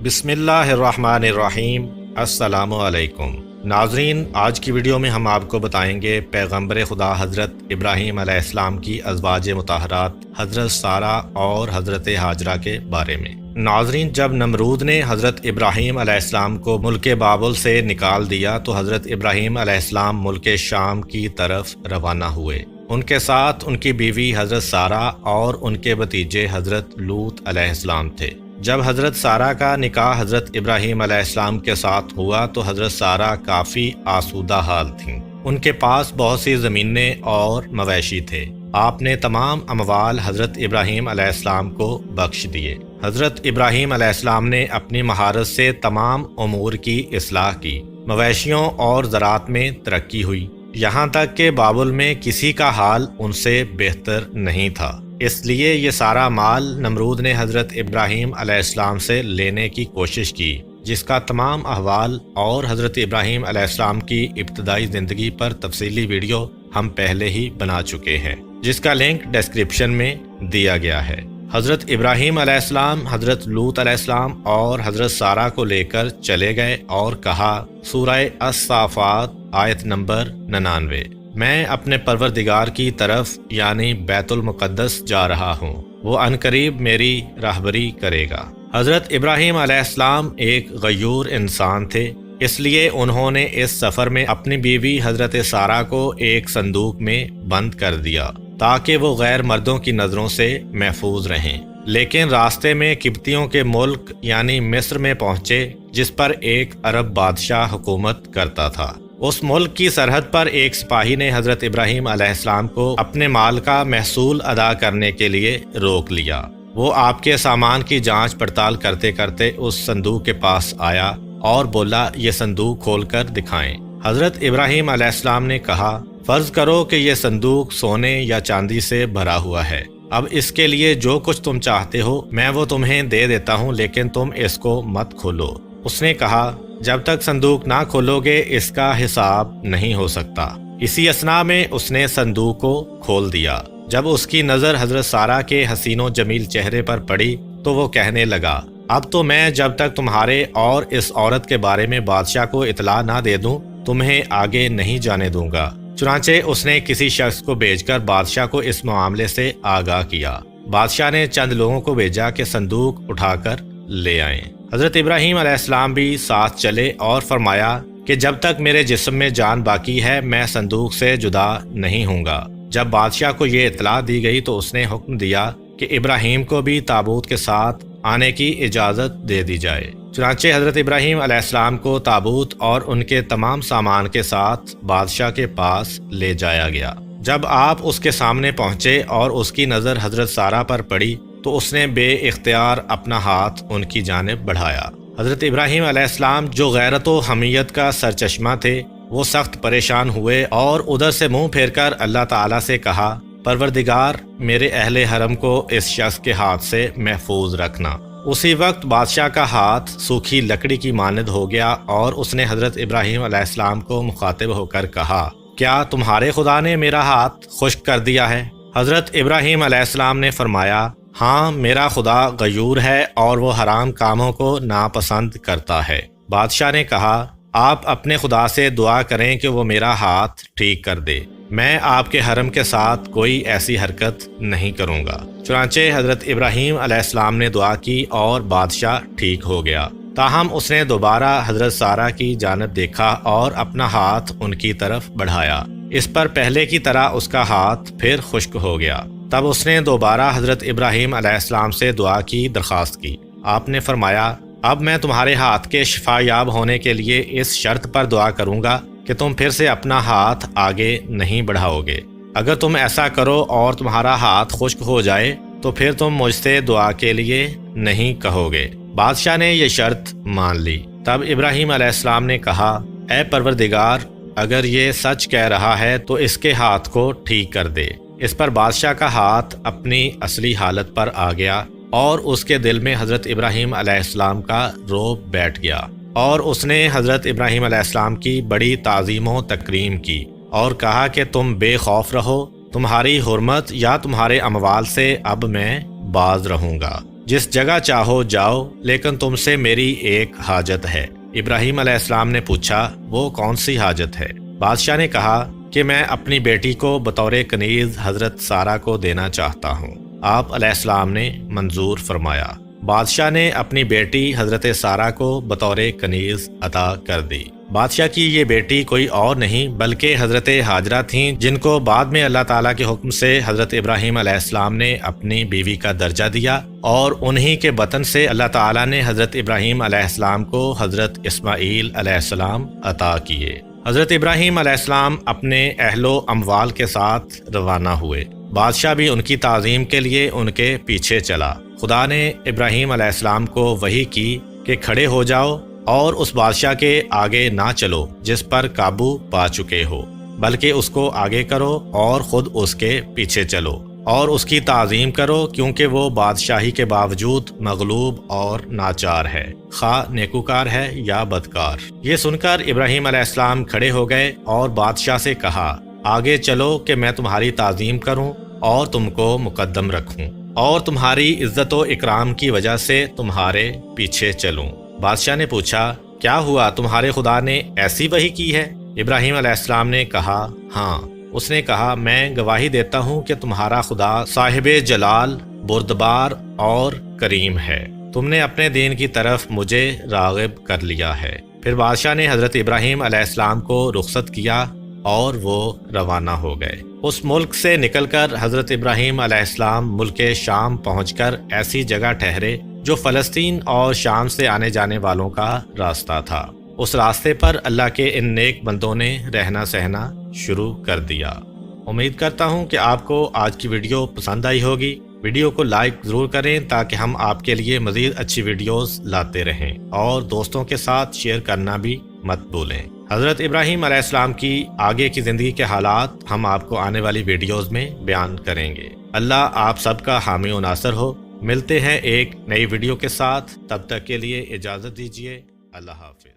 بسم اللہ الرحمن الرحیم۔ السلام علیکم ناظرین، آج کی ویڈیو میں ہم آپ کو بتائیں گے پیغمبر خدا حضرت ابراہیم علیہ السلام کی ازواج مطہرات حضرت سارہ اور حضرت ہاجرہ کے بارے میں۔ ناظرین، جب نمرود نے حضرت ابراہیم علیہ السلام کو ملک بابل سے نکال دیا تو حضرت ابراہیم علیہ السلام ملک شام کی طرف روانہ ہوئے۔ ان کے ساتھ ان کی بیوی حضرت سارہ اور ان کے بھتیجے حضرت لوط علیہ السلام تھے۔ جب حضرت سارہ کا نکاح حضرت ابراہیم علیہ السلام کے ساتھ ہوا تو حضرت سارہ کافی آسودہ حال تھیں۔ ان کے پاس بہت سی زمینیں اور مویشی تھے۔ آپ نے تمام اموال حضرت ابراہیم علیہ السلام کو بخش دیے۔ حضرت ابراہیم علیہ السلام نے اپنی مہارت سے تمام امور کی اصلاح کی۔ مویشیوں اور زراعت میں ترقی ہوئی، یہاں تک کہ بابل میں کسی کا حال ان سے بہتر نہیں تھا۔ اس لیے یہ سارا مال نمرود نے حضرت ابراہیم علیہ السلام سے لینے کی کوشش کی، جس کا تمام احوال اور حضرت ابراہیم علیہ السلام کی ابتدائی زندگی پر تفصیلی ویڈیو ہم پہلے ہی بنا چکے ہیں، جس کا لنک ڈسکرپشن میں دیا گیا ہے۔ حضرت ابراہیم علیہ السلام حضرت لوط علیہ السلام اور حضرت سارہ کو لے کر چلے گئے اور کہا، سورہ الصافات آیت نمبر 99، میں اپنے پروردگار کی طرف یعنی بیت المقدس جا رہا ہوں، وہ عنقریب میری راہبری کرے گا۔ حضرت ابراہیم علیہ السلام ایک غیور انسان تھے، اس لیے انہوں نے اس سفر میں اپنی بیوی حضرت سارہ کو ایک صندوق میں بند کر دیا تاکہ وہ غیر مردوں کی نظروں سے محفوظ رہیں۔ لیکن راستے میں قبطیوں کے ملک یعنی مصر میں پہنچے، جس پر ایک عرب بادشاہ حکومت کرتا تھا۔ اس ملک کی سرحد پر ایک سپاہی نے حضرت ابراہیم علیہ السلام کو اپنے مال کا محصول ادا کرنے کے لیے روک لیا۔ وہ آپ کے سامان کی جانچ پڑتال کرتے کرتے اس صندوق کے پاس آیا اور بولا، یہ صندوق کھول کر دکھائیں۔ حضرت ابراہیم علیہ السلام نے کہا، فرض کرو کہ یہ صندوق سونے یا چاندی سے بھرا ہوا ہے، اب اس کے لیے جو کچھ تم چاہتے ہو میں وہ تمہیں دے دیتا ہوں، لیکن تم اس کو مت کھولو۔ اس نے کہا، جب تک صندوق نہ کھولو گے اس کا حساب نہیں ہو سکتا۔ اسی اثنا میں اس نے صندوق کو کھول دیا۔ جب اس کی نظر حضرت سارہ کے حسین و جمیل چہرے پر پڑی تو وہ کہنے لگا، اب تو میں جب تک تمہارے اور اس عورت کے بارے میں بادشاہ کو اطلاع نہ دے دوں تمہیں آگے نہیں جانے دوں گا۔ چنانچہ اس نے کسی شخص کو بھیج کر بادشاہ کو اس معاملے سے آگاہ کیا۔ بادشاہ نے چند لوگوں کو بھیجا کہ صندوق اٹھا کر لے آئیں۔ حضرت ابراہیم علیہ السلام بھی ساتھ چلے اور فرمایا کہ جب تک میرے جسم میں جان باقی ہے میں صندوق سے جدا نہیں ہوں گا۔ جب بادشاہ کو یہ اطلاع دی گئی تو اس نے حکم دیا کہ ابراہیم کو بھی تابوت کے ساتھ آنے کی اجازت دے دی جائے۔ چنانچہ حضرت ابراہیم علیہ السلام کو تابوت اور ان کے تمام سامان کے ساتھ بادشاہ کے پاس لے جایا گیا۔ جب آپ اس کے سامنے پہنچے اور اس کی نظر حضرت سارہ پر پڑی تو اس نے بے اختیار اپنا ہاتھ ان کی جانب بڑھایا۔ حضرت ابراہیم علیہ السلام جو غیرت و حمیت کا سرچشمہ تھے، وہ سخت پریشان ہوئے اور ادھر سے منہ پھیر کر اللہ تعالیٰ سے کہا، پروردگار میرے اہل حرم کو اس شخص کے ہاتھ سے محفوظ رکھنا۔ اسی وقت بادشاہ کا ہاتھ سوکھی لکڑی کی مانند ہو گیا اور اس نے حضرت ابراہیم علیہ السلام کو مخاطب ہو کر کہا، کیا تمہارے خدا نے میرا ہاتھ خشک کر دیا ہے؟ حضرت ابراہیم علیہ السلام نے فرمایا، ہاں، میرا خدا غیور ہے اور وہ حرام کاموں کو ناپسند کرتا ہے۔ بادشاہ نے کہا، آپ اپنے خدا سے دعا کریں کہ وہ میرا ہاتھ ٹھیک کر دے، میں آپ کے حرم کے ساتھ کوئی ایسی حرکت نہیں کروں گا۔ چنانچہ حضرت ابراہیم علیہ السلام نے دعا کی اور بادشاہ ٹھیک ہو گیا۔ تاہم اس نے دوبارہ حضرت سارہ کی جانب دیکھا اور اپنا ہاتھ ان کی طرف بڑھایا۔ اس پر پہلے کی طرح اس کا ہاتھ پھر خشک ہو گیا۔ تب اس نے دوبارہ حضرت ابراہیم علیہ السلام سے دعا کی درخواست کی۔ آپ نے فرمایا، اب میں تمہارے ہاتھ کے شفا یاب ہونے کے لیے اس شرط پر دعا کروں گا کہ تم پھر سے اپنا ہاتھ آگے نہیں بڑھاؤ گے۔ اگر تم ایسا کرو اور تمہارا ہاتھ خشک ہو جائے تو پھر تم مجھ سے دعا کے لیے نہیں کہو گے۔ بادشاہ نے یہ شرط مان لی۔ تب ابراہیم علیہ السلام نے کہا، اے پروردگار، اگر یہ سچ کہہ رہا ہے تو اس کے ہاتھ کو ٹھیک کر دے۔ اس پر بادشاہ کا ہاتھ اپنی اصلی حالت پر آ گیا اور اس کے دل میں حضرت ابراہیم علیہ السلام کا رعب بیٹھ گیا، اور اس نے حضرت ابراہیم علیہ السلام کی بڑی تعظیم و تکریم کی اور کہا کہ تم بے خوف رہو، تمہاری حرمت یا تمہارے اموال سے اب میں باز رہوں گا۔ جس جگہ چاہو جاؤ لیکن تم سے میری ایک حاجت ہے۔ ابراہیم علیہ السلام نے پوچھا وہ کون سی حاجت ہے؟ بادشاہ نے کہا کہ میں اپنی بیٹی کو بطور کنیز حضرت سارہ کو دینا چاہتا ہوں۔ آپ علیہ السلام نے منظور فرمایا۔ بادشاہ نے اپنی بیٹی حضرت سارہ کو بطور کنیز عطا کر دی۔ بادشاہ کی یہ بیٹی کوئی اور نہیں بلکہ حضرت ہاجرہ تھیں، جن کو بعد میں اللہ تعالیٰ کے حکم سے حضرت ابراہیم علیہ السلام نے اپنی بیوی کا درجہ دیا، اور انہی کے بطن سے اللہ تعالیٰ نے حضرت ابراہیم علیہ السلام کو حضرت اسماعیل علیہ السلام عطا کیے۔ حضرت ابراہیم علیہ السلام اپنے اہل و اموال کے ساتھ روانہ ہوئے۔ بادشاہ بھی ان کی تعظیم کے لیے ان کے پیچھے چلا۔ خدا نے ابراہیم علیہ السلام کو وحی کی کہ کھڑے ہو جاؤ اور اس بادشاہ کے آگے نہ چلو جس پر قابو پا چکے ہو، بلکہ اس کو آگے کرو اور خود اس کے پیچھے چلو اور اس کی تعظیم کرو، کیونکہ وہ بادشاہی کے باوجود مغلوب اور ناچار ہے، خواہ نیکوکار ہے یا بدکار۔ یہ سن کر ابراہیم علیہ السلام کھڑے ہو گئے اور بادشاہ سے کہا آگے چلو کہ میں تمہاری تعظیم کروں اور تم کو مقدم رکھوں اور تمہاری عزت و اکرام کی وجہ سے تمہارے پیچھے چلوں۔ بادشاہ نے پوچھا کیا ہوا، تمہارے خدا نے ایسی وحی کی ہے؟ ابراہیم علیہ السلام نے کہا ہاں۔ اس نے کہا میں گواہی دیتا ہوں کہ تمہارا خدا صاحب جلال، بردبار اور کریم ہے، تم نے اپنے دین کی طرف مجھے راغب کر لیا ہے۔ پھر بادشاہ نے حضرت ابراہیم علیہ السلام کو رخصت کیا اور وہ روانہ ہو گئے۔ اس ملک سے نکل کر حضرت ابراہیم علیہ السلام ملک شام پہنچ کر ایسی جگہ ٹھہرے جو فلسطین اور شام سے آنے جانے والوں کا راستہ تھا۔ اس راستے پر اللہ کے ان نیک بندوں نے رہنا سہنا شروع کر دیا۔ امید کرتا ہوں کہ آپ کو آج کی ویڈیو پسند آئی ہوگی۔ ویڈیو کو لائک ضرور کریں تاکہ ہم آپ کے لیے مزید اچھی ویڈیوز لاتے رہیں، اور دوستوں کے ساتھ شیئر کرنا بھی مت بھولیں۔ حضرت ابراہیم علیہ السلام کی آگے کی زندگی کے حالات ہم آپ کو آنے والی ویڈیوز میں بیان کریں گے۔ اللہ آپ سب کا حامی و ناصر ہو۔ ملتے ہیں ایک نئی ویڈیو کے ساتھ، تب تک کے لیے اجازت دیجیے۔ اللہ حافظ۔